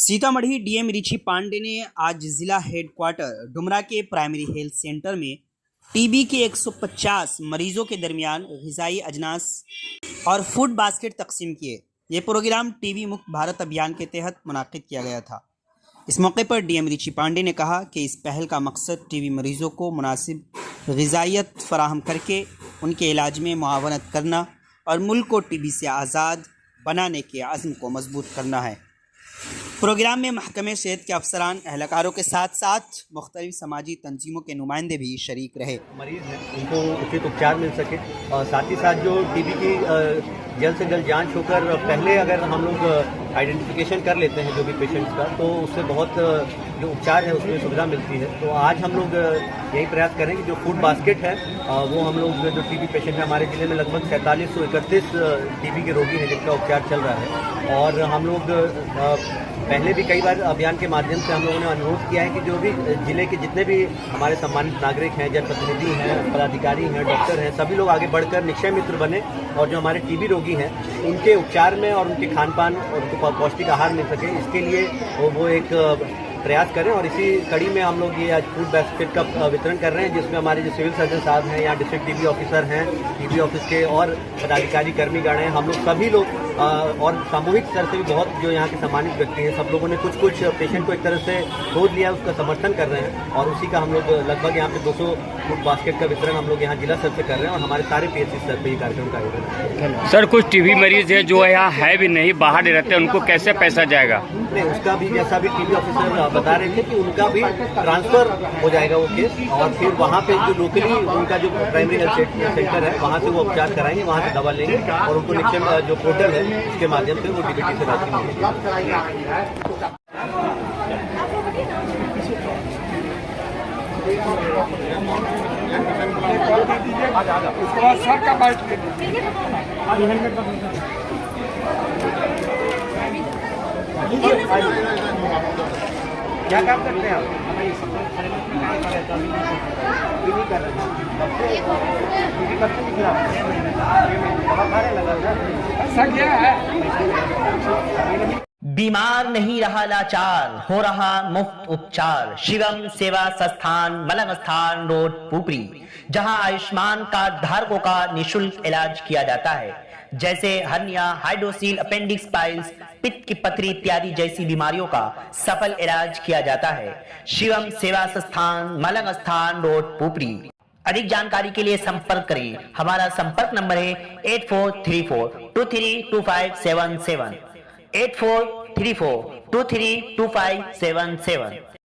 Sitamarhi DM Richie Pandey ने आज जिला हेडक्वार्टर डुमरा के प्राइमरी हेल्थ सेंटर में टीबी के 150 मरीजों के दरमियान ग़िज़ाई अजनास और फूड बास्केट तकसीम किए। ये प्रोग्राम टीबी मुक्त भारत अभियान के तहत मुनाकिद किया गया था। इस मौके पर डीएम रिची पांडे ने कहा कि इस पहल का मकसद टीबी मरीजों को मुनासिब ग़िज़ाइयत फराहम करके उनके इलाज में मुआवनत करना और मुल्क को टीबी से आज़ाद बनाने के अज़्म को मजबूत करना है। प्रोग्राम में महकमे सेहत के अफसरान, एहलकारों के साथ साथ मुख्तलिफ समाजी तंजीमों के नुमाइंदे भी शरीक रहे। मरीज हैं उनको उचित उपचार मिल सके और साथ ही साथ जो टीबी की जल्द से जल्द जांच होकर पहले अगर हम लोग आइडेंटिफिकेशन कर लेते हैं जो भी पेशेंट्स का, तो उससे बहुत जो उपचार है उसमें सुविधा मिलती है। तो आज हम लोग यही प्रयास करें कि जो फूड बास्केट है वो हम लोग जो टीबी पेशेंट है, हमारे ज़िले में लगभग 4731 टीबी के रोगी हैं जिनका उपचार चल रहा है। और हम लोग पहले भी कई बार अभियान के माध्यम से हम लोगों ने अनुरोध किया है कि जो भी जिले के जितने भी हमारे सम्मानित नागरिक हैं, जनप्रतिनिधि हैं, पदाधिकारी हैं, डॉक्टर हैं, सभी लोग आगे बढ़कर निक्षय मित्र बने और जो हमारे टीबी रोगी हैं उनके उपचार में और उनके खान पान और उनको पौष्टिक आहार मिल सके, इसके लिए वो एक प्रयास करें। और इसी कड़ी में हम लोग ये आज फूड बास्केट का वितरण कर रहे हैं, जिसमें हमारे जो सिविल सर्जन साहब हैं, यहाँ डिस्ट्रिक्ट टीबी ऑफिसर हैं, टीबी ऑफिस के और पदाधिकारी कर्मीगण हैं, हम लोग सभी लोग और सामूहिक स्तर से भी बहुत जो यहाँ के सम्मानित व्यक्ति हैं, सब लोगों ने कुछ पेशेंट को एक तरह से गोद लिया, उसका समर्थन कर रहे हैं। और उसी का हम लोग लगभग यहाँ पे 200 फूड बास्केट का वितरण हम लोग यहाँ जिला स्तर से कर रहे हैं और हमारे सारे पीएचसी स्तर पर ये कार्यक्रम का आयोजन है। सर, कुछ टीबी मरीज है जो यहाँ है भी नहीं, बाहर रहते हैं, उनको कैसे पैसा जाएगा? नहीं, उसका भी जैसा भी टीबी ऑफिसर बता रहे थे कि उनका भी ट्रांसफर हो जाएगा वो केस, और फिर वहाँ पे जो लोकली उनका जो प्राइमरी हेल्थ सेंटर है वहाँ से वो उपचार कराएंगे, वहाँ से दवा लेंगे और उनको निक्षय जो पोर्टल है उसके माध्यम से वो डीबीटी से राशि मिलेगी। उसके बाद सर का बाइट क्या काम करते हैं आप? बीमार नहीं रहा लाचार, हो रहा मुफ्त उपचार। शिवम सेवा संस्थान, मलंग स्थान रोड, पुपरी, जहां आयुष्मान कार्ड धारकों का निःशुल्क इलाज किया जाता है, जैसे हर्निया, हाइड्रोसील, अपेंडिक्स, पाइल्स, पित्त की पथरी इत्यादि जैसी बीमारियों का सफल इलाज किया जाता है। शिवम सेवा संस्थान, मलंग स्थान रोड, पुपरी। अधिक जानकारी के लिए संपर्क करें। हमारा संपर्क नंबर है 8434232577, 8434232577।